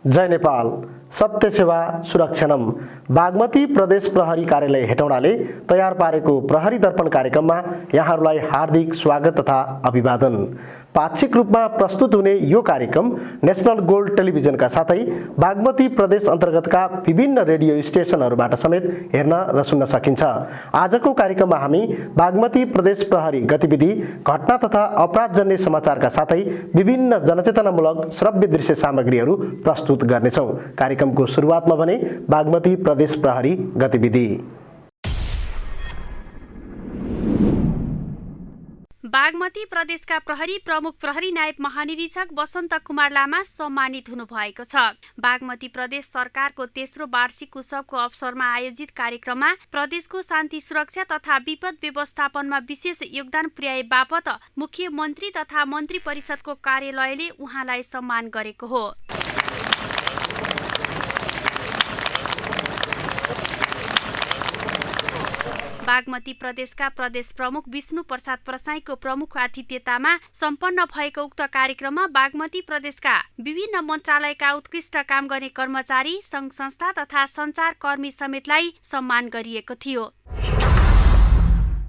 जय नेपाल। सत्य सेवा सुरक्षणम। बागमती प्रदेश प्रहरी कार्यालय हेटौडाले तयार पारेको प्रहरी दर्पण कार्यक्रममा यहाँहरूलाई हार्दिक स्वागत तथा अभिवादन। पाक्षिक रूपमा प्रस्तुत हुने यो कार्यक्रम नेशनल गोल्ड टेलिभिजनका साथै बागमती प्रदेश अन्तर्गतका विभिन्न रेडियो स्टेशनहरूबाट समेत हेर्न र सुन्न सकिन्छ। आजको कार्यक्रममा हामी बागमती प्रदेश प्रहरी गतिविधि, घटना तथा अपराधजन्य समाचारका साथै विभिन्न जनचेतनामूलक श्रव्य दृश्य सामग्रीहरू प्रस्तुत गर्नेछौँ। कार्यक्रमको सुरुवातमा भने बागमती प्रदेश प्रहरी गतिविधि। बागमती प्रदेशका प्रहरी प्रमुख प्रहरी नायब महानिरीक्षक वसन्त कुमार लामा सम्मानित हुनुभएको छ। बागमती प्रदेश सरकारको तेस्रो वार्षिक उत्सवको अवसरमा आयोजित कार्यक्रममा प्रदेशको शान्ति सुरक्षा तथा विपद व्यवस्थापनमा विशेष योगदान पुर्याए बापत मुख्यमन्त्री तथा मन्त्री परिषदको कार्यालयले उहाँलाई सम्मान गरेको हो। बागमती प्रदेशका प्रदेश प्रमुख विष्णु प्रसाद प्रसाईको प्रमुख आतिथ्यतामा सम्पन्न भएको उक्त कार्यक्रममा बागमती प्रदेशका विभिन्न मन्त्रालयका उत्कृष्ट काम गर्ने कर्मचारी, सङ्घ संस्था तथा सञ्चारकर्मी समेतलाई सम्मान गरिएको थियो।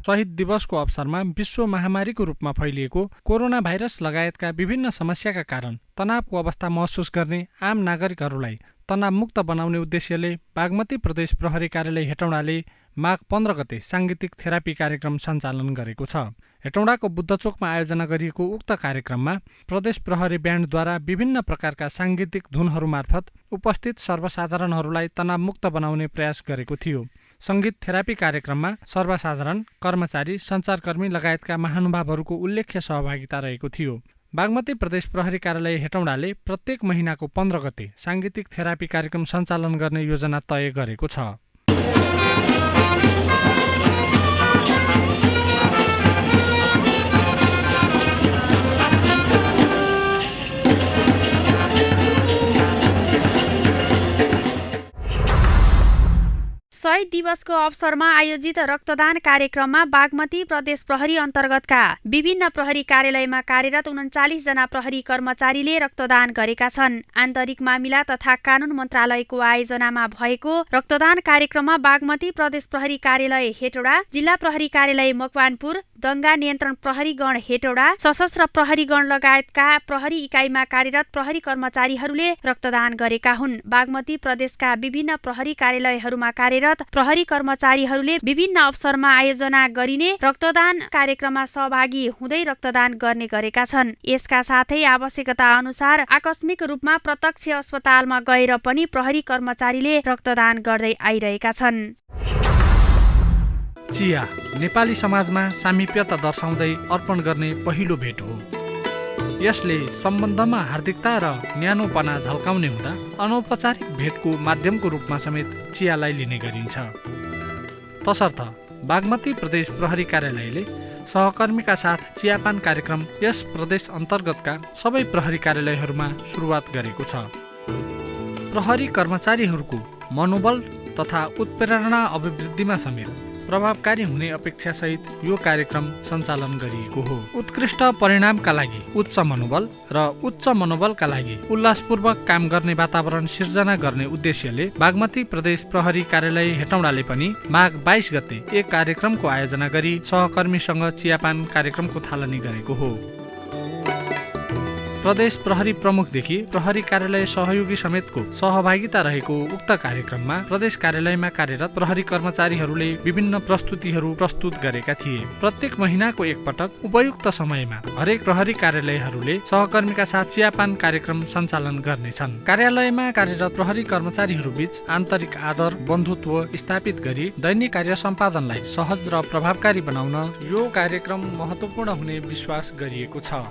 शहीद दिवसको अवसरमा विश्व महामारीको रूपमा फैलिएको कोरोना भाइरस लगायतका विभिन्न समस्याका कारण तनावको अवस्था महसुस गर्ने आम नागरिकहरूलाई तनावमुक्त बनाउने उद्देश्यले बागमती प्रदेश प्रहरी कार्यालय हेटौडाले माघ 15 गते साङ्गीतिक थेरापी कार्यक्रम सञ्चालन गरेको छ। हेटौडाको बुद्धचोकमा आयोजना गरिएको उक्त कार्यक्रममा प्रदेश प्रहरी ब्यान्डद्वारा विभिन्न प्रकारका साङ्गीतिक धुनहरू मार्फत उपस्थित सर्वसाधारणहरूलाई तनावमुक्त बनाउने प्रयास गरेको थियो। सङ्गीत थेरापी कार्यक्रममा सर्वसाधारण, कर्मचारी, सञ्चारकर्मी लगायतका महानुभावहरूको उल्लेख्य सहभागिता रहेको थियो। बागमती प्रदेश प्रहरी कार्यालय हेटौडाले प्रत्येक महिनाको 15 गते साङ्गीतिक थेरापी कार्यक्रम सञ्चालन गर्ने योजना तय गरेको छ। शहीद दिवसको अवसरमा आयोजित रक्तदान कार्यक्रममा बागमती प्रदेश प्रहरी अन्तर्गतका विभिन्न प्रहरी कार्यालयमा कार्यरत 39 जना प्रहरी कर्मचारीले रक्तदान गरेका छन्। आन्तरिक मामिला तथा कानून मन्त्रालयको आयोजनामा भएको रक्तदान कार्यक्रममा बागमती प्रदेश प्रहरी कार्यालय हेटौडा, जिल्ला प्रहरी कार्यालय मकवानपुर, दंगा नियन्त्रण प्रहरी गण हेटौडा, सशस्त्र प्रहरी गण लगायतका प्रहरी इकाइमा कार्यरत प्रहरी कर्मचारीहरूले रक्तदान गरेका हुन्। बागमती प्रदेशका विभिन्न प्रहरी कार्यालयहरूमा कार्यरत प्रहरी कर्मचारीहरूले विभिन्न अवसरमा आयोजना गरिने रक्तदान कार्यक्रममा सहभागी हुँदै रक्तदान गर्ने गरेका छन्। यसका साथै आवश्यकता अनुसार आकस्मिक रूपमा प्रत्यक्ष अस्पतालमा गएर पनि प्रहरी कर्मचारीले रक्तदान गर्दै आइरहेका छन्। चिया नेपाली समाजमा सामिप्यता दर्शाउँदै अर्पण गर्ने पहिलो भेट हो। यसले सम्बन्धमा हार्दिकता र न्यानोपना झल्काउने हुँदा अनौपचारिक भेटको माध्यमको रूपमा समेत चियालाई लिने गरिन्छ। तसर्थ बागमती प्रदेश प्रहरी कार्यालयले सहकर्मीका साथ चियापान कार्यक्रम यस प्रदेश अन्तर्गतका सबै प्रहरी कार्यालयहरूमा सुरुवात गरेको छ। प्रहरी कर्मचारीहरूको मनोबल तथा उत्प्रेरणा अभिवृद्धिमा समेत प्रभावकारी हुने अपेक्षासहित यो कार्यक्रम सञ्चालन गरिएको हो। उत्कृष्ट परिणामका लागि उच्च मनोबल र उच्च मनोबलका लागि उल्लासपूर्वक काम गर्ने वातावरण सिर्जना गर्ने उद्देश्यले बागमती प्रदेश प्रहरी कार्यालय हेटौडाले पनि माघ 22 गते एक कार्यक्रमको आयोजना गरी सहकर्मीसँग चियापान कार्यक्रमको थालनी गरेको हो। प्रदेश प्रहरी प्रमुखदेखि प्रहरी कार्यालय सहयोगी समेतको सहभागिता रहेको उक्त कार्यक्रममा प्रदेश कार्यालयमा कार्यरत प्रहरी कर्मचारीहरूले विभिन्न प्रस्तुतिहरू प्रस्तुत गरेका थिए। प्रत्येक महिनाको एकपटक उपयुक्त समयमा हरेक प्रहरी कार्यालयहरूले सहकर्मीका साथ चियापान कार्यक्रम सञ्चालन गर्नेछन्। कार्यालयमा कार्यरत प्रहरी कर्मचारीहरू बीच आन्तरिक आदर, बन्धुत्व स्थापित गरी दैनिक कार्य सम्पादनलाई सहज र प्रभावकारी बनाउन यो कार्यक्रम महत्त्वपूर्ण हुने विश्वास गरिएको छ।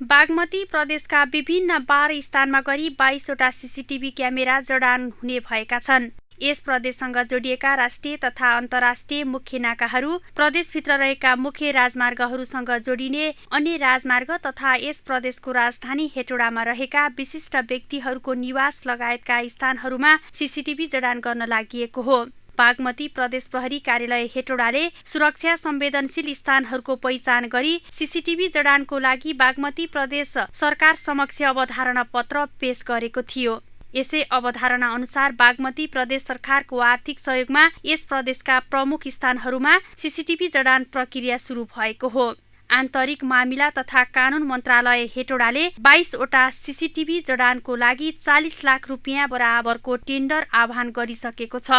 बागमती प्रदेशका विभिन्न 12 स्थानमा गरी 22 वटा सीसीटीभी क्यामेरा जडान हुने भएका छन्। यस प्रदेशसँग जोडिएका राष्ट्रिय तथा अन्तर्राष्ट्रिय मुख्य नाकाहरू, प्रदेशभित्र रहेका मुख्य राजमार्गहरूसँग जोडिने अन्य राजमार्ग तथा यस प्रदेशको राजधानी हेटौडामा रहेका विशिष्ट व्यक्तिहरूको निवास लगायतका स्थानहरूमा सीसीटीभी जडान गर्न लागि हो। बागमती प्रदेश प्रहरी कार्यालय हेटौडाले सुरक्षा संवेदनशील स्थानहरूको पहिचान गरी सीसीटीभी जडानको लागि बागमती प्रदेश सरकार समक्ष अवधारणा पत्र पेश गरेको थियो। यसै अवधारणा अनुसार बागमती प्रदेश सरकारको आर्थिक सहयोगमा यस प्रदेशका प्रमुख स्थानहरूमा सीसीटीभी जडान प्रक्रिया सुरु भएको हो। आन्तरिक मामिला तथा कानून मन्त्रालय हेटौडाले 22 वटा सीसीटीभी जडानको लागि 40 लाख रुपियाँ बराबरको टेन्डर आह्वान गरिसकेको छ।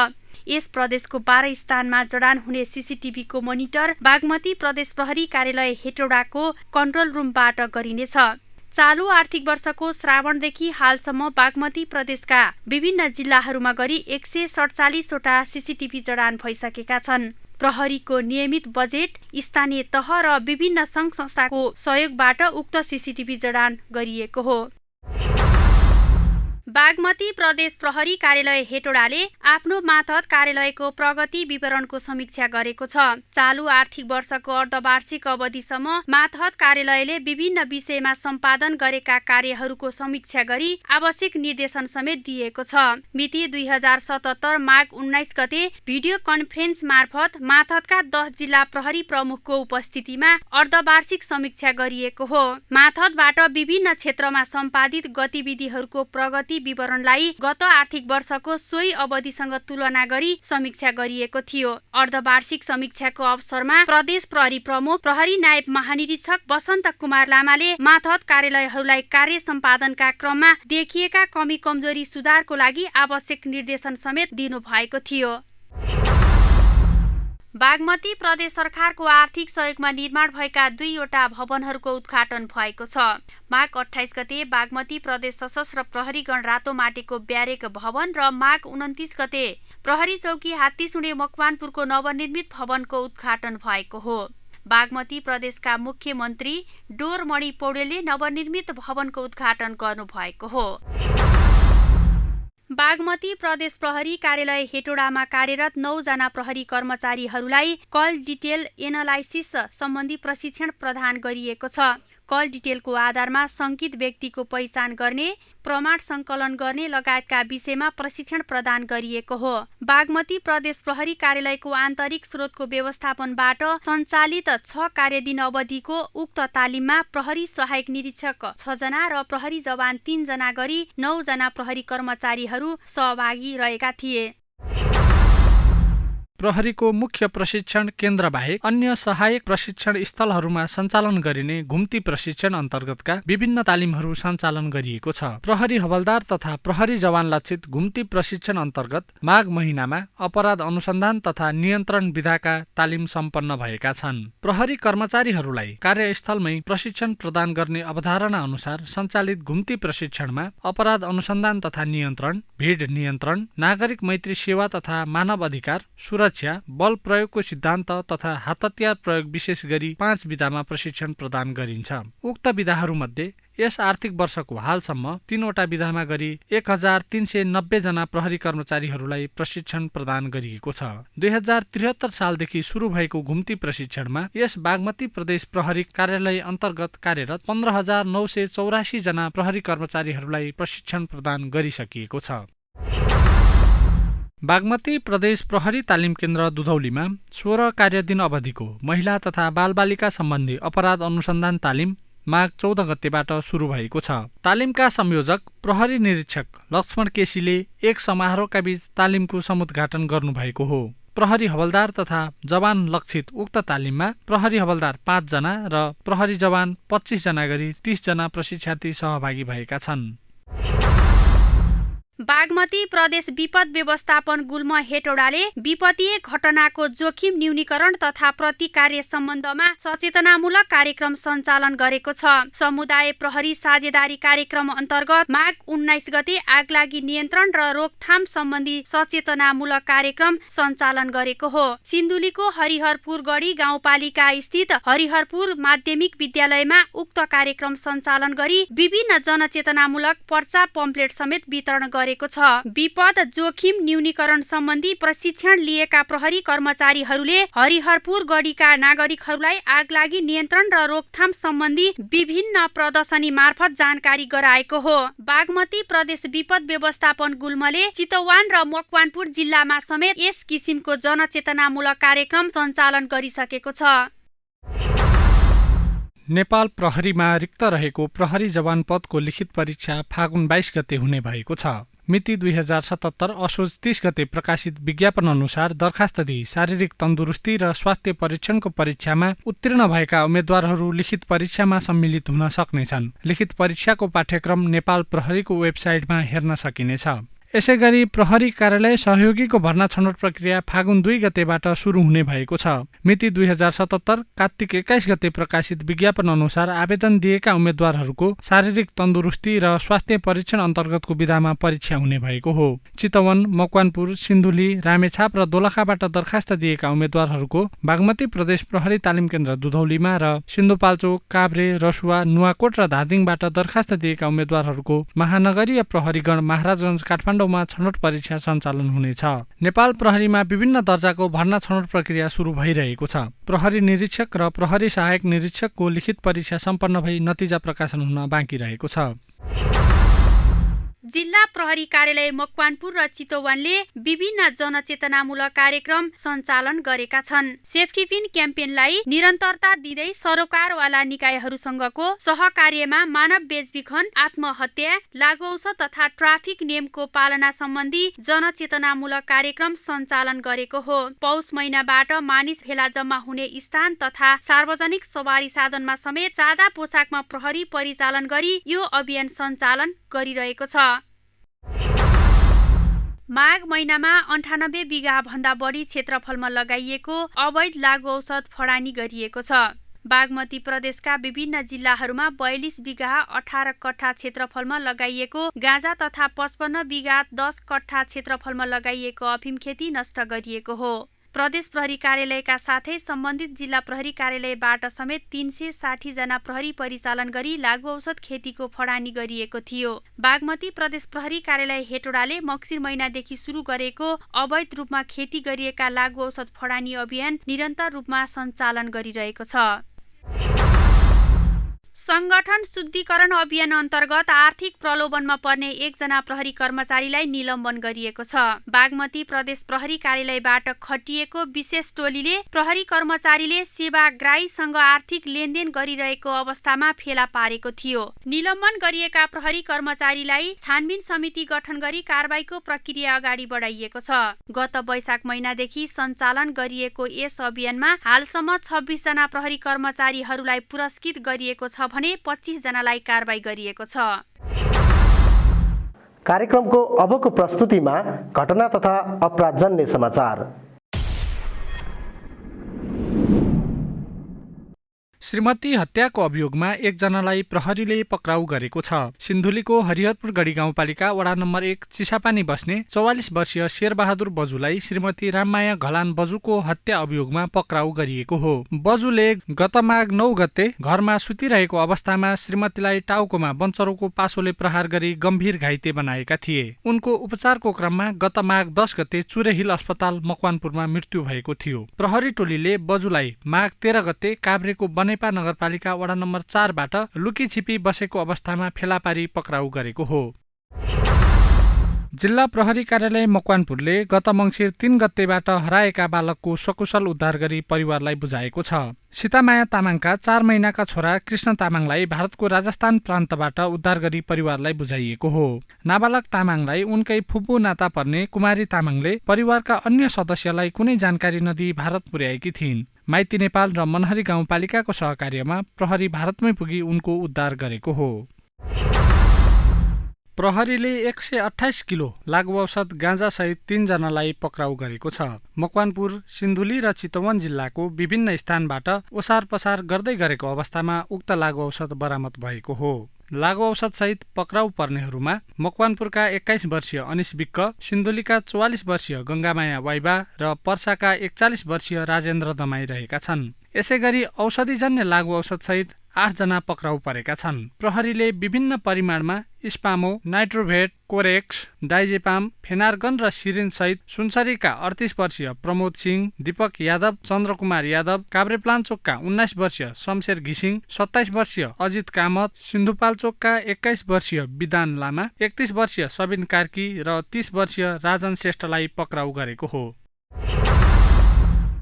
यस प्रदेशको 12 स्थानमा जडान हुने सीसीटीभीको मोनिटर बागमती प्रदेश प्रहरी कार्यालय हेटौडाको कन्ट्रोल रुमबाट गरिनेछ। चालु आर्थिक वर्षको श्रावणदेखि हालसम्म बागमती प्रदेशका विभिन्न जिल्लाहरूमा गरी 147 वटा सीसीटीभी जडान भइसकेका छन्। प्रहरीको नियमित बजेट, स्थानीय तह र विभिन्न सङ्घ संस्थाको सहयोगबाट उक्त सीसीटीभी जडान गरिएको हो। बागमती प्रदेश प्रहरी कार्यालय हेटौडाले आफ्नो मातहत कार्यालयको प्रगति विवरणको समीक्षा गरेको छ। चालु आर्थिक वर्षको अर्धवार्षिक अवधिसम्म मातहत कार्यालयले विभिन्न विषयमा सम्पादन गरेका कार्यहरूको समीक्षा गरी आवश्यक निर्देशन समेत दिएको छ। मिति 2077 माघ 19 गते भिडियो कन्फरेन्स मार्फत मातहतका 10 जिल्ला प्रहरी प्रमुखको उपस्थितिमा अर्धवार्षिक समीक्षा गरिएको हो। मातहतबाट विभिन्न क्षेत्रमा सम्पादित गतिविधिहरूको प्रगति विवरणलाई गत आर्थिक वर्षको सोही अवधिसँग तुलना गरी समीक्षा गरिएको थियो। अर्धवार्षिक समीक्षाको अवसरमा प्रदेश प्रहरी प्रमुख प्रहरी नायब महानिरीक्षक वसन्त कुमार लामाले मातहत कार्यालयहरूलाई कार्य सम्पादनका क्रममा देखिएका कमी कमजोरी सुधारको लागि आवश्यक निर्देशन समेत दिनु भएको थियो। बागमती प्रदेश सरकारको आर्थिक सहयोगमा निर्माण भएका 2 वटा भवनहरूको उद्घाटन भएको छ। माघ 28 गते बागमती प्रदेश सशस्त्र प्रहरीगण रातोमाटेको ब्यारेक भवन र माघ 29 गते प्रहरी चौकी हात्तीसुँडे मकवानपुरको नवनिर्मित भवनको उद्घाटन भएको हो। बागमती प्रदेशका मुख्यमन्त्री डोरमणि पौडेलले नवनिर्मित भवनको उद्घाटन गर्नुभएको हो। बागमती प्रदेश प्रहरी कार्यालय हेटौडामा कार्यरत 9 जना प्रहरी कर्मचारीहरूलाई कल डिटेल एनालाइसिस सम्बन्धी प्रशिक्षण प्रदान गरिएको छ। कल डिटेलको आधारमा शङ्कित व्यक्तिको पहिचान गर्ने, प्रमाण सङ्कलन गर्ने लगायतका विषयमा प्रशिक्षण प्रदान गरिएको हो। बागमती प्रदेश प्रहरी कार्यालयको आन्तरिक स्रोतको व्यवस्थापनबाट सञ्चालित 6 कार्यदिन अवधिको उक्त तालिममा प्रहरी सहायक निरीक्षक 6 जना र प्रहरी जवान 3 जना गरी 9 जना प्रहरी कर्मचारीहरू सहभागी रहेका थिए। प्रहरीको मुख्य प्रशिक्षण केन्द्र बाहेक अन्य सहायक प्रशिक्षण स्थलहरूमा सञ्चालन गरिने घुम्ती प्रशिक्षण अन्तर्गतका विभिन्न तालिमहरू सञ्चालन गरिएको छ। प्रहरी हवलदार तथा प्रहरी जवान लक्षित घुम्ती प्रशिक्षण अन्तर्गत माघ महिनामा अपराध अनुसन्धान तथा नियन्त्रण विधाका तालिम सम्पन्न भएका छन्। प्रहरी कर्मचारीहरूलाई कार्यस्थलमै प्रशिक्षण प्रदान गर्ने अवधारणा अनुसार सञ्चालित घुम्ती प्रशिक्षणमा अपराध अनुसन्धान तथा नियन्त्रण, भीड नियन्त्रण, नागरिक मैत्री सेवा तथा मानव अधिकार, सुरक्षा, बल प्रयोगको सिद्धान्त तथा हात हतियार प्रयोग विशेष गरी 5 विधामा प्रशिक्षण प्रदान गरिन्छ। उक्त विधाहरूमध्ये यस आर्थिक वर्षको हालसम्म 3 वटा विधामा गरी 1390 जना प्रहरी कर्मचारीहरूलाई प्रशिक्षण प्रदान गरिएको छ। 2073 सालदेखि सुरु भएको घुम्ती प्रशिक्षणमा यस बागमती प्रदेश प्रहरी कार्यालय अन्तर्गत कार्यरत 15984 जना प्रहरी कर्मचारीहरूलाई प्रशिक्षण प्रदान गरिसकिएको छ। बागमती प्रदेश प्रहरी तालिम केन्द्र दुधौलीमा 16 कार्यदिन अवधिको महिला तथा बालबालिका सम्बन्धी अपराध अनुसन्धान तालिम माघ 14 गतेबाट सुरु भएको छ। तालिमका संयोजक प्रहरी निरीक्षक लक्ष्मण केसीले एक समारोहका बीच तालिमको समुद्घाटन गर्नुभएको हो। प्रहरी हवलदार तथा जवान लक्षित उक्त तालिममा प्रहरी हवलदार 5 जना र प्रहरी जवान 25 जना गरी 30 जना प्रशिक्षार्थी सहभागी भएका छन्। बागमती प्रदेश विपद व्यवस्थापन गुल्म हेटौडाले विपत्तीय घटनाको जोखिम न्यूनीकरण तथा प्रतिकार्य सम्बन्धमा सचेतनामूलक कार्यक्रम सञ्चालन गरेको छ। समुदाय प्रहरी साझेदारी कार्यक्रम अन्तर्गत माघ 19 गते आगलागी नियन्त्रण र रोकथाम सम्बन्धी सचेतनामूलक कार्यक्रम सञ्चालन गरेको हो। सिन्धुलीको हरिहरपुर गढी गाउँपालिका स्थित हरिहरपुर माध्यमिक विद्यालयमा उक्त कार्यक्रम सञ्चालन गरी विभिन्न जनचेतनामूलक पर्चा पम्पलेट समेत वितरण गरेको छ। विपद जोखिम न्यूनीकरण सम्बन्धी प्रशिक्षण लिएका प्रहरी कर्मचारीहरूले हरिहरपुर गढीका नागरिकहरूलाई आगलागी नियन्त्रण र रोकथाम सम्बन्धी विभिन्न प्रदर्शनी मार्फत जानकारी गराएको हो। बागमती प्रदेश विपद व्यवस्थापन गुल्मले चितवन र मकवानपुर जिल्लामा समेत यस किसिमको जनचेतनामूलक कार्यक्रम सञ्चालन गरिसकेको छ। नेपाल प्रहरीमा रिक्त रहेको प्रहरी जवान पदको लिखित परीक्षा फागुन 22 गते हुने भएको छ। मिति 2077 असोज 30 गते प्रकाशित विज्ञापन अनुसार दरखास्त दिई शारीरिक तन्दुरुस्ती र स्वास्थ्य परीक्षणको परीक्षामा उत्तीर्ण भएका उम्मेद्वारहरू लिखित परीक्षामा सम्मिलित हुन सक्नेछन्। लिखित परीक्षाको पाठ्यक्रम नेपाल प्रहरीको वेबसाइटमा हेर्न सकिनेछ। यसैगरी प्रहरी कार्यालय सहयोगीको भर्ना छनौट प्रक्रिया फागुन 2 गतेबाट सुरु हुने भएको छ। मिति 2077 कार्तिक 21 गते प्रकाशित विज्ञापन अनुसार आवेदन दिएका उम्मेद्वारहरूको शारीरिक तन्दुरुस्ती र स्वास्थ्य परीक्षण अन्तर्गतको विधामा परीक्षा हुने भएको हो। चितवन, मकवानपुर, सिन्धुली, रामेछाप र दोलखाबाट दरखास्त दिएका उम्मेद्वारहरूको बागमती प्रदेश प्रहरी तालिम केन्द्र दुधौलीमा र सिन्धुपाल्चोक, काभ्रे, रसुवा, नुवाकोट र धादिङबाट दरखास्त दिएका उम्मेद्वारहरूको महानगरीय प्रहरीगण महाराजगञ्ज काठमाडौँ छनौट परीक्षा सञ्चालन हुनेछ। नेपाल प्रहरीमा विभिन्न दर्जाको भर्ना छनौट प्रक्रिया सुरु भइरहेको छ। प्रहरी निरीक्षक र प्रहरी सहायक निरीक्षकको लिखित परीक्षा सम्पन्न भई नतिजा प्रकाशन हुन बाँकी रहेको छ। जिल्ला प्रहरी कार्यालय मकवानपुर र चितवनले विभिन्न जनचेतनामूलक कार्यक्रम सञ्चालन गरेका छन्। सेफ्टी पिन क्याम्पेनलाई निरन्तरता दिँदै सरोकारवाला निकायहरूसँगको सहकार्यमा मानव बेचबिखन, आत्महत्या, लागुऔषध तथा ट्राफिक नियमको पालना सम्बन्धी जनचेतनामूलक कार्यक्रम सञ्चालन गरेको हो। पौष महिनाबाट मानिस भेला जम्मा हुने स्थान तथा सार्वजनिक सवारी साधनमा समेत सादा पोसाकमा प्रहरी परिचालन गरी यो अभियान सञ्चालन गरिरहेको छ। माघ महिनामा 98 बिघा भन्दा बढी क्षेत्रफलमा लगाइएको अवैध लागु औषध फडानी गरिएको छ। बागमती प्रदेशका विभिन्न जिल्लाहरूमा 42 बिघा 18 कट्ठा क्षेत्रफलमा लगाइएको गाँजा तथा 55 बिघा 10 कट्ठा क्षेत्रफलमा लगाइएको अफिम खेती नष्ट गरिएको हो। प्रदेश प्रहरी कार्यालयका साथै सम्बन्धित जिल्ला प्रहरी कार्यालयबाट समेत 360 जना प्रहरी परिचालन गरी लागु औषध खेतीको फडानी गरिएको थियो। बागमती प्रदेश प्रहरी कार्यालय हेटौडाले मक्सिर महिनादेखि सुरु गरेको अवैध रूपमा खेती गरिएका लागु औषध फडानी अभियान निरन्तर रूपमा सञ्चालन गरिरहेको छ। संगठन शुद्धिकरण अभियान अन्तर्गत आर्थिक प्रलोभनमा पर्ने 1 जना प्रहरी कर्मचारीलाई निलम्बन गरिएको छ। बागमती प्रदेश प्रहरी कार्यालयबाट खटिएको विशेष टोलीले प्रहरी कर्मचारीले सेवाग्राहीसँग आर्थिक लेनदेन गरिरहेको अवस्थामा फेला पारेको थियो। निलम्बन गरिएका प्रहरी कर्मचारीलाई छानबिन समिति गठन गरी कारबाहीको प्रक्रिया अगाडि बढाइएको छ। गत वैशाख महिनादेखि सञ्चालन गरिएको यस अभियानमा हालसम्म 26 जना प्रहरी कर्मचारीहरूलाई पुरस्कृत गरिएको छ भने 25 जनालाई कारबाही गरिएको छ। कार्यक्रमको अबको प्रस्तुतिमा घटना तथा अपराधजन्य समाचार। श्रीमती हत्याको अभियोगमा 1 जनालाई प्रहरीले पक्राउ गरेको छ। सिन्धुलीको हरिहरपुर गढी गाउँपालिका वडा नम्बर 1 चिसापानी बस्ने 44 वर्षीय शेरबहादुर बजुलाई श्रीमती राममाया घलान बजुको हत्या अभियोगमा पक्राउ गरिएको हो। बजुले गत माघ 9 गते घरमा सुतिरहेको अवस्थामा श्रीमतीलाई टाउकोमा बन्चरोको पासोले प्रहार गरी गम्भीर घाइते बनाएका थिए। उनको उपचारको क्रममा गत माघ 10 गते चुरेहिल अस्पताल मकवानपुरमा मृत्यु भएको थियो। प्रहरी टोलीले बजुलाई माघ 13 गते काभ्रेको बनेपा नगरपालिका वडा नम्बर 4 बाट लुकी छिपी बसेको अवस्थामा फेला पारी पक्राउ गरेको हो। जिल्ला प्रहरी कार्यालय मकवानपुरले गत मङ्सिर 3 गतेबाट हराएका बालकको सकुशल उद्धार गरी परिवारलाई बुझाएको छ। सीतामाया तामाङका 4 महिनाका छोरा कृष्ण तामाङलाई भारतको राजस्थान प्रान्तबाट उद्धार गरी परिवारलाई बुझाइएको हो। नाबालक तामाङलाई उनकै फुपू नाता पर्ने कुमारी तामाङले परिवारका अन्य सदस्यलाई कुनै जानकारी नदिई भारत पुर्याएकी थिइन्। माइती नेपाल र मनहरी गाउँपालिकाको सहकार्यमा प्रहरी भारतमै पुगी उनको उद्धार गरेको हो। प्रहरीले 128 किलो लागु औषध गाँजा सहित 3 जनालाई पक्राउ गरेको छ। मकवानपुर, सिन्धुली र चितवन जिल्लाको विभिन्न स्थानबाट ओसार पसार गर्दै गरेको अवस्थामा उक्त लागु औषध बरामद भएको हो। लागु औषध सहित पक्राउ पर्नेहरूमा मकवानपुरका 21 वर्षीय अनिश विक्क, सिन्धुलीका 44 वर्षीय गंगामाया वाइबा र पर्साका 41 वर्षीय राजेन्द्र दमाई रहेका छन्। यसैगरी औषधिजन्य लागु औषध सहित 8 जना पक्राउ परेका छन्। प्रहरीले विभिन्न परिमाणमा स्पामो, नाइट्रोभेट, कोरेक्स, डाइजेपाम, फेनार्गन र सिरिन सहित सुनसरीका 38 वर्षीय प्रमोद सिंह, दीपक यादव, चन्द्रकुमार यादव, काभ्रेपलाञ्चोकका 19 वर्षीय शमशेर घिसिङ, 27 वर्षीय अजित कामत, सिन्धुपाल्चोकका 21 वर्षीय विधान लामा, 31 वर्षीय सबिन कार्की र 30 वर्षीय राजन श्रेष्ठलाई पक्राउ गरेको हो।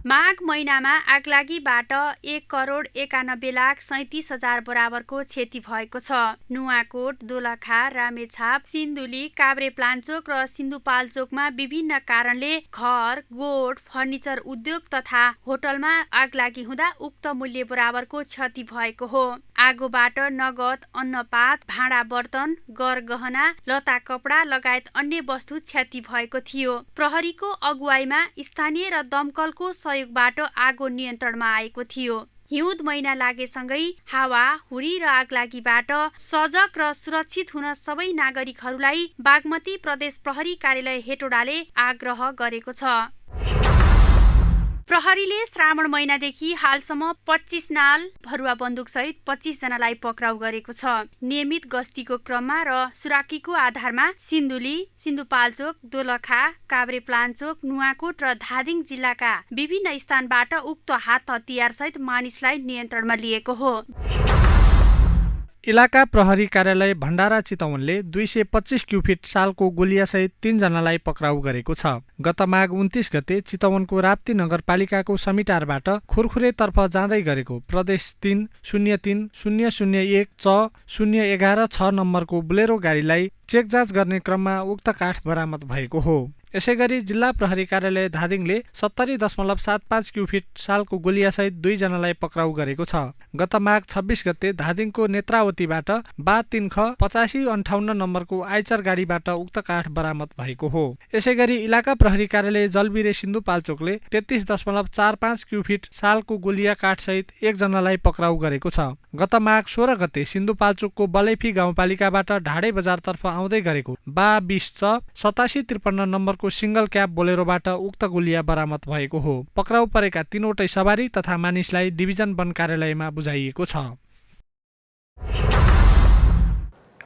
माघ महिनामा आगलागीबाट 1,91,37,000 बराबरको क्षति भएको छ। नुवाकोट, दोलखा, रामेछाप, सिन्धुली, काभ्रेपलाञ्चोक र सिन्धुपाल्चोकमा विभिन्न कारणले घर, गोठ, फर्निचर उद्योग तथा होटलमा आगलागी हुँदा उक्त मूल्य बराबरको क्षति भएको हो। आगोबाट नगद, अन्नपात, भाँडा बर्तन, गरगहना, लता कपडा लगायत अन्य वस्तु क्षति भएको थियो। प्रहरीको अगुवाईमा स्थानीय र दमकलको सहयोगबाट आगो नियन्त्रणमा आएको थियो। हिउँद महिना लागेसँगै हावा, हुरी र आगलागीबाट सजग र सुरक्षित हुन सबै नागरिकहरूलाई बागमती प्रदेश प्रहरी कार्यालय हेटौडाले आग्रह गरेको छ। प्रहरीले श्रावण महिनादेखि हालसम्म 25 नाल भरुवा बन्दुक सहित 25 जनालाई पक्राउ गरेको छ। नियमित गस्तीको क्रममा र सुराकीको आधारमा सिन्धुली, सिन्धुपाल्चोक, दोलखा, काभ्रेपलाञ्चोक, नुवाकोट र धादिङ जिल्लाका विभिन्न स्थानबाट उक्त हात हतियार सहित मानिसलाई नियन्त्रणमा लिएको हो। इलाका प्रहरी कार्यालय भण्डारा चितवनले 225 क्युफिट सालको गोलियासहित 3 जनालाई पक्राउ गरेको छ। गत माघ 29 गते चितवनको राप्ती नगरपालिकाको समिटारबाट खुरखुरेतर्फ जाँदै गरेको प्रदेश 3-03-001 च 011-6 नम्बरको बुलेरो गाडीलाई चेक जाँच गर्ने क्रममा उक्त काठ बरामद भएको हो। यसैगरी जिल्ला प्रहरी कार्यालय धादिङले 70.75 क्युफिट सालको गोलियासहित 2 जनालाई पक्राउ गरेको छ। गत माघ 26 गते धादिङको नेत्रावतीबाट बा 3 8558 नम्बरको आइचर गाडीबाट उक्त काठ बरामद भएको हो। यसैगरी इलाका प्रहरी कार्यालय जलबिरे सिन्धुपाल्चोकले 33.45 क्युफिट सालको गोलिया काठसहित 1 जनालाई पक्राउ गरेको छ। गत माघ 16 गते सिन्धुपाल्चोकको बलैफी गाउँपालिकाबाट ढाडे बजारतर्फ आउँदै गरेको बा 20 च 8753 नम्बरको सिंगल क्याब बोलेरोबाट उक्त गोलिया बरामद भएको हो। पक्राउ परेका 3 वटै सवारी तथा मानिसलाई डिभिजन वन कार्यालयमा बुझाइएको छ।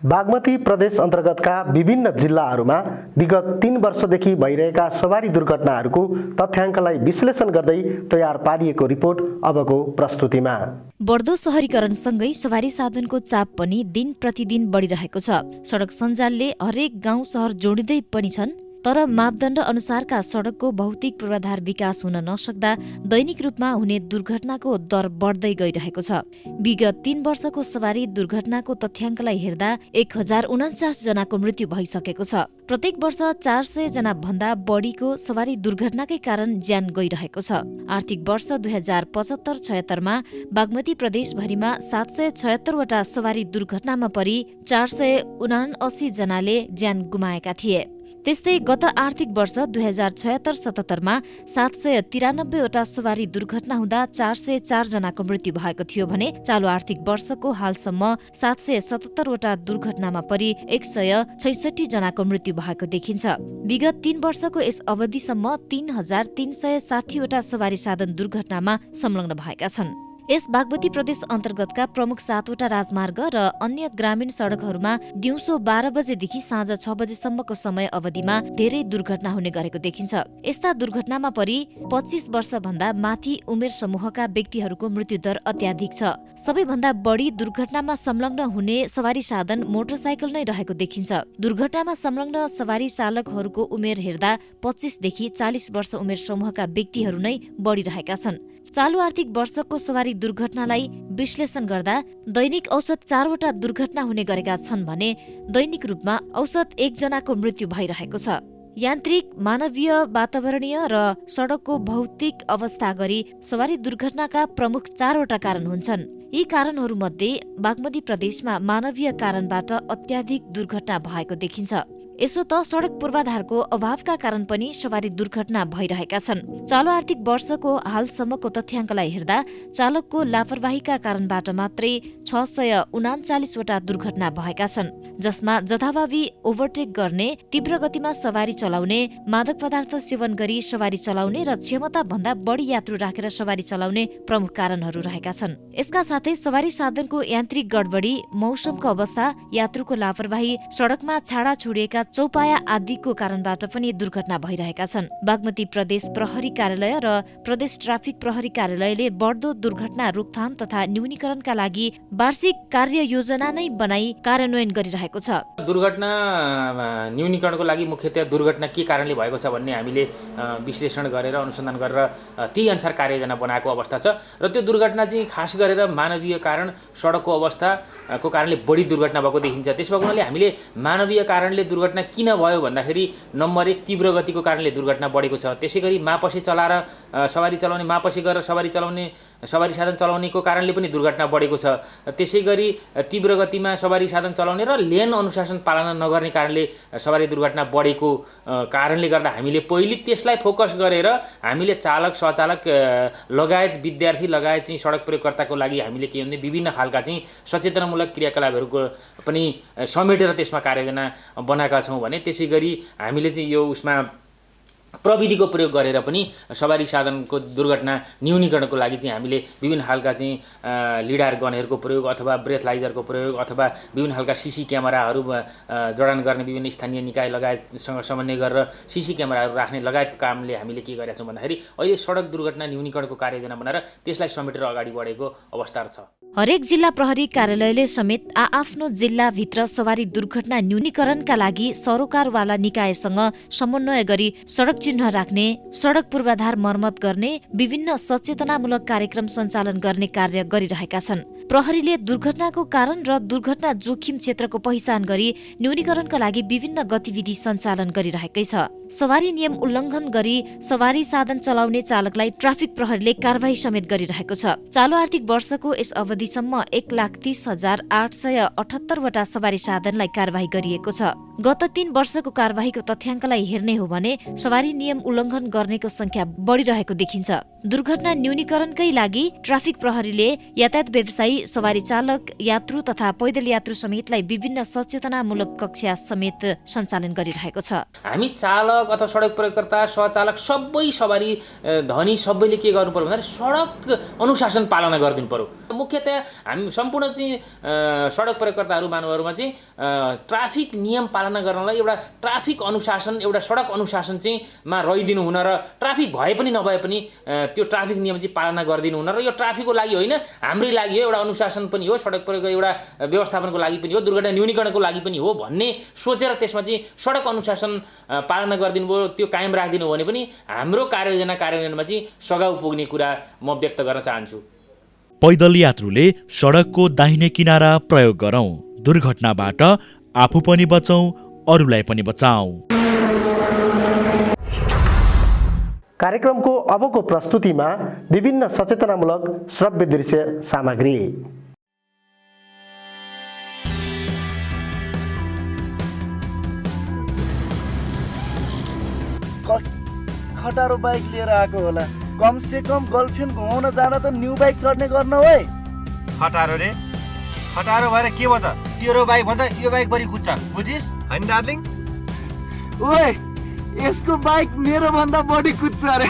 बागमती प्रदेश अन्तर्गतका विभिन्न जिल्लाहरूमा विगत 3 वर्षदेखि भइरहेका सवारी दुर्घटनाहरूको तथ्याङ्कलाई विश्लेषण गर्दै तयार पारिएको रिपोर्ट अबको प्रस्तुतिमा। बढ्दो शहरीकरणसँगै सवारी साधनको चाप पनि दिन प्रतिदिन बढिरहेको छ। सडक सञ्जालले हरेक गाउँ सहर जोडिँदै पनि छन्, तर मापदण्ड अनुसारका सडकको भौतिक पूर्वाधार विकास हुन नसक्दा दैनिक रूपमा हुने दुर्घटनाको दर बढ्दै गइरहेको छ। विगत 3 वर्षको सवारी दुर्घटनाको तथ्याङ्कलाई हेर्दा 1049 जनाको मृत्यु भइसकेको छ। प्रत्येक वर्ष 400 जना भन्दा बढीको सवारी दुर्घटनाकै कारण ज्यान गइरहेको छ। आर्थिक वर्ष 2075-76 मा बागमती प्रदेशभरिमा 776 वटा सवारी दुर्घटनामा परि 479 जनाले ज्यान गुमाएका थिए। त्यस्तै गत आर्थिक वर्ष 2076-77 मा 793 वटा सवारी दुर्घटना हुँदा 404 जनाको मृत्यु भएको थियो भने चालु आर्थिक वर्षको हालसम्म 777 वटा दुर्घटनामा परि 166 जनाको मृत्यु भएको देखिन्छ। विगत 3 वर्षको यस अवधिसम्म 3360 वटा सवारी साधन दुर्घटनामा संलग्न भएका छन्। यस बागमती प्रदेश अन्तर्गतका प्रमुख 7 वटा राजमार्ग र अन्य ग्रामीण सडकहरूमा दिउँसो 12 बजेदेखि साँझ 6 बजेसम्मको समय अवधिमा धेरै दुर्घटना हुने गरेको देखिन्छ। यस्ता दुर्घटनामा परि 25 वर्षभन्दा माथि उमेर समूहका व्यक्तिहरूको मृत्युदर अत्याधिक छ। सबैभन्दा बढी दुर्घटनामा संलग्न हुने सवारी साधन मोटरसाइकल नै रहेको देखिन्छ। दुर्घटनामा संलग्न सवारी चालकहरूको उमेर हेर्दा 25 देखि 40 वर्ष उमेर समूहका व्यक्तिहरू नै बढिरहेका छन्। चालु आर्थिक वर्षको सवारी दुर्घटनालाई विश्लेषण गर्दा दैनिक औसत 4 वटा दुर्घटना हुने गरेका छन् भने दैनिक रूपमा औसत 1 जनाको मृत्यु भइरहेको छ। यान्त्रिक, मानवीय, वातावरणीय र सडकको भौतिक अवस्था गरी सवारी दुर्घटनाका प्रमुख 4 वटा कारण हुन्छन्। यी कारणहरूमध्ये बागमती प्रदेशमा मानवीय कारणबाट अत्याधिक दुर्घटना भएको देखिन्छ। यसो त सडक पूर्वाधारको अभावका कारण पनि सवारी दुर्घटना भइरहेका छन्। चालु आर्थिक वर्षको हालसम्मको तथ्याङ्कलाई हेर्दा चालकको लापरवाहीका कारणबाट मात्रै 639 वटा दुर्घटना भएका छन्, जसमा जथाभावी ओभरटेक गर्ने, तीव्र गतिमा सवारी चलाउने, मादक पदार्थ सेवन गरी सवारी चलाउने र क्षमता भन्दा बढी यात्रु राखेर सवारी चलाउने प्रमुख कारणहरू रहेका छन्। यसका साथै सवारी साधनको यान्त्रिक गडबडी, मौसमको अवस्था, यात्रुको लापरवाही, सडकमा छाडा छोडिएका चौपाया आदिको कारणबाट पनि दुर्घटना भइरहेका छन्। बागमती प्रदेश प्रहरी कार्यालय र प्रदेश ट्राफिक प्रहरी कार्यालयले बढ्दो दुर्घटना रोकथाम तथा न्यूनीकरणका लागि वार्षिक कार्ययोजना नै बनाई कार्यान्वयन गरिरहेको छ। दुर्घटना न्यूनीकरणको लागि मुख्यतया दुर्घटना के कारणले भएको छ भन्ने हामीले विश्लेषण गरेर अनुसन्धान गरेर त्यही अनुसार कार्ययोजना बनाएको अवस्था छ र त्यो दुर्घटना चाहिँ खास गरेर मानवीय कारण, सडकको अवस्थाको कारणले बढी दुर्घटना भएको देखिन्छ। त्यसो भएको हुनाले हामीले मानवीय कारणले दुर्घटना किन भयो भन्दाखेरि नम्बर 1 तीव्र गतिको कारणले दुर्घटना बढेको छ। त्यसैगरी मापसी चलाएर सवारी चलाउने, मापसी गरेर सवारी साधन चलाउनेको कारणले पनि दुर्घटना बढेको छ। त्यसैगरी तीव्र गतिमा सवारी साधन चलाउने र लेन अनुशासन पालना नगर्ने कारणले सवारी दुर्घटना बढेको कारणले गर्दा हामीले पहिले त्यसलाई फोकस गरेर हामीले चालक, सहचालक लगायत विद्यार्थी लगायत चाहिँ सडक प्रयोगकर्ताको लागि हामीले के भन्ने विभिन्न खालका चाहिँ सचेतनामूलक क्रियाकलापहरूको पनि समेटेर त्यसमा कार्ययोजना बनाएका छौँ भने त्यसैगरी हामीले चाहिँ यो उसमा प्रविधिको प्रयोग गरेर पनि सवारी साधनको दुर्घटना न्यूनीकरणको लागि चाहिँ हामीले विभिन्न खालका चाहिँ लिडार गनहरूको प्रयोग अथवा ब्रेथलाइजरको प्रयोग अथवा विभिन्न खालका सीसी क्यामेराहरू जडान गर्ने विभिन्न स्थानीय निकाय लगायतसँग समन्वय गरेर सीसी क्यामेराहरू राख्ने लगायतको कामले हामीले के गरेका छौँ भन्दाखेरि अहिले सडक दुर्घटना न्यूनीकरणको कार्ययोजना बनाएर त्यसलाई समेटेर अगाडि बढेको अवस्था छ। हरेक जिल्ला प्रहरी कार्यालयले समेत आआफ्नो जिल्लाभित्र सवारी दुर्घटना न्यूनीकरणका लागि सरोकारवाला निकायसँग समन्वय गरी सडक चिन्ह राख्ने, सडक पूर्वाधार मर्मत गर्ने, विभिन्न सचेतनामूलक कार्यक्रम सञ्चालन गर्ने कार्य गरिरहेका छन्। प्रहरीले दुर्घटनाको कारण र दुर्घटना जोखिम क्षेत्रको पहिचान गरी न्यूनीकरणका लागि विभिन्न गतिविधि सञ्चालन गरिरहेकै छ। सवारी नियम उल्लङ्घन गरी सवारी साधन चलाउने चालकलाई ट्राफिक प्रहरीले कारबाही समेत गरिरहेको छ। चालु आर्थिक वर्षको यस अवधिसम्म 1,30,878 वटा सवारी साधनलाई कारबाही गरिएको छ। गत 3 वर्षको कारबाहीको तथ्याङ्कलाई हेर्ने हो भने सवारी नियम उल्लङ्घन गर्नेको संख्या बढिरहेको देखिन्छ। दुर्घटना न्यूनीकरणकै लागि ट्राफिक प्रहरीले यातायात व्यवसायी, सवारी चालक, यात्रु तथा पैदल यात्रु समेतलाई विभिन्न सचेतनामूलक कक्षा समेत सञ्चालन गरिरहेको छ। हामी चालक अथवा सडक प्रयोगकर्ता, सहचालक सबै सवारी धनी सबैले के गर्नु पर्यो भन्दाखेरि सडक अनुशासन पालना गरिदिनु पर्यो। मुख्यतया हामी सम्पूर्ण चाहिँ सडक प्रयोगकर्ताहरू मानवहरूमा चाहिँ ट्राफिक नियम पालना गर्नलाई एउटा ट्राफिक अनुशासन, एउटा सडक अनुशासन चाहिँ मा रहिदिनु हुन र ट्राफिक भए पनि नभए पनि त्यो ट्राफिक नियम चाहिँ पालना गरिदिनु हुन र यो ट्राफिकको लागि होइन, हाम्रै लागि हो, एउटा अनुशासन पनि हो, सडक प्रयोग एउटा व्यवस्थापनको लागि पनि हो, दुर्घटना न्यूनीकरणको लागि पनि हो भन्ने सोचेर त्यसमा चाहिँ सडक अनुशासन पालना गरिदिनु भयो, त्यो कायम राखिदिनु हो भने पनि हाम्रो कार्ययोजना कार्यान्वयनमा चाहिँ सघाउ पुग्ने कुरा म व्यक्त गर्न चाहन्छु। पैदल यात्रुले सडकको दाहिने किनारा प्रयोग गरौँ, दुर्घटनाबाट आफू पनि बचौँ, अरूलाई पनि बचाऊ। कार्यक्रमको अबको प्रस्तुतिमा विभिन्न सचेतनामूलक श्रव्य दृश्य सामग्री। खटारो बाइक लिएर आएको होला, कम से कम गर्लफ्रेन्ड घुमाउन जाँदा त न्यू बाइक चढ्ने गर्न हो। खटारो रे, खटारो भएर के भयो त? तेरो बाइक भन्दा यो बाइक बढी कुद्छ, बुझिस् हैन डार्लिङ? ओए, यसको बाइक मेरो भन्दा बढी कुद्छ अरे।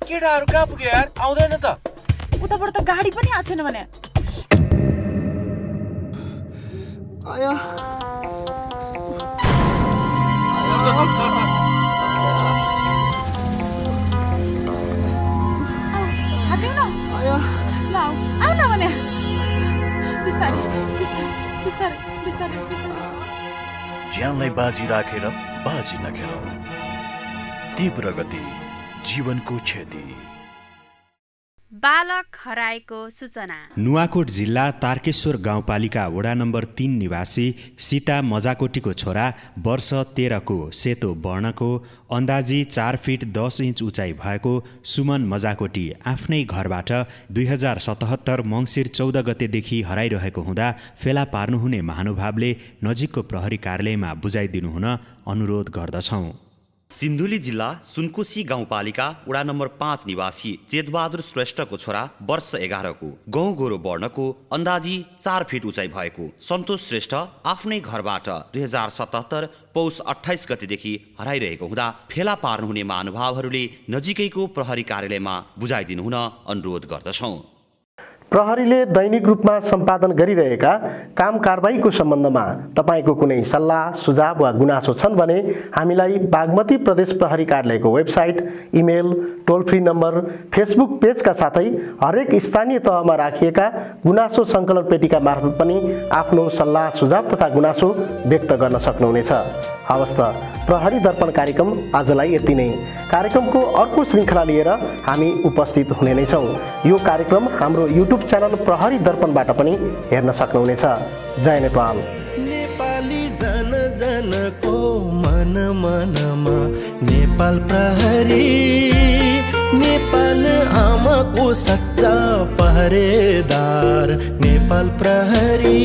केटाहरू कहाँ पुग्यो यार? आउँदैन त? उताबाट त गाडी पनि आएको छैन भने। आया बिस्तारै बिस्तारै बिस्तारै बिस्तारै बिस्तारै ज्यानलाई बाजी राखेर बाजी नखेल। तीव्र गति जीवनको क्षति। बालक हराएको सूचना। नुवाकोट जिल्ला तारकेश्वर गाउँपालिका वडा नम्बर 3 निवासी सीता मजाकोटीको छोरा वर्ष 13 को सेतो वर्णको अन्दाजी 4 फिट 10 इन्च उचाइ भएको सुमन मजाकोटी आफ्नै घरबाट 2077 मङ्सिर 14 गतेदेखि हराइरहेको हुँदा फेला पार्नुहुने महानुभावले नजिकको प्रहरी कार्यालयमा बुझाइदिनु हुन अनुरोध गर्दछौँ। सिन्धुली जिल्ला सुनकोशी गाउँपालिका वडा नम्बर 5 निवासी चेतबहादुर श्रेष्ठको छोरा वर्ष 11 को गहुँ गोरो वर्णको अन्दाजी 4 फिट उचाइ भएको सन्तोष श्रेष्ठ आफ्नै घरबाट 2077 पौष 28 गतेदेखि हराइरहेको हुँदा फेला पार्नुहुने महानुभावहरूले नजिकैको प्रहरी कार्यालयमा बुझाइदिनु हुन अनुरोध गर्दछौँ। प्रहरीले दैनिक रूपमा सम्पादन गरिरहेका काम कारबाहीको सम्बन्धमा तपाईको कुनै सल्लाह सुझाव वा गुनासो छन् भने हामीलाई बागमती प्रदेश प्रहरी कार्यालयको वेबसाइट, इमेल, टोल फ्री नम्बर, फेसबुक पेजका साथै हरेक स्थानीय तहमा राखिएका गुनासो सङ्कलन पेटिका मार्फत पनि आफ्नो सल्लाह सुझाव तथा गुनासो व्यक्त गर्न सक्नुहुनेछ। हवस् त, प्रहरी दर्पण कार्यक्रम आजलाई यति नै। कार्यक्रमको अर्को श्रृङ्खला लिएर हामी उपस्थित हुने नै छौँ। यो कार्यक्रम हाम्रो युट्युब च्यानल प्रहरी दर्पणबाट पनि हेर्न सक्नुहुनेछ। जय नेपाल। नेपाली जन जनको मन मनमा नेपाल प्रहरी, नेपाल आमाको सच्चा पहरेदार नेपाल प्रहरी।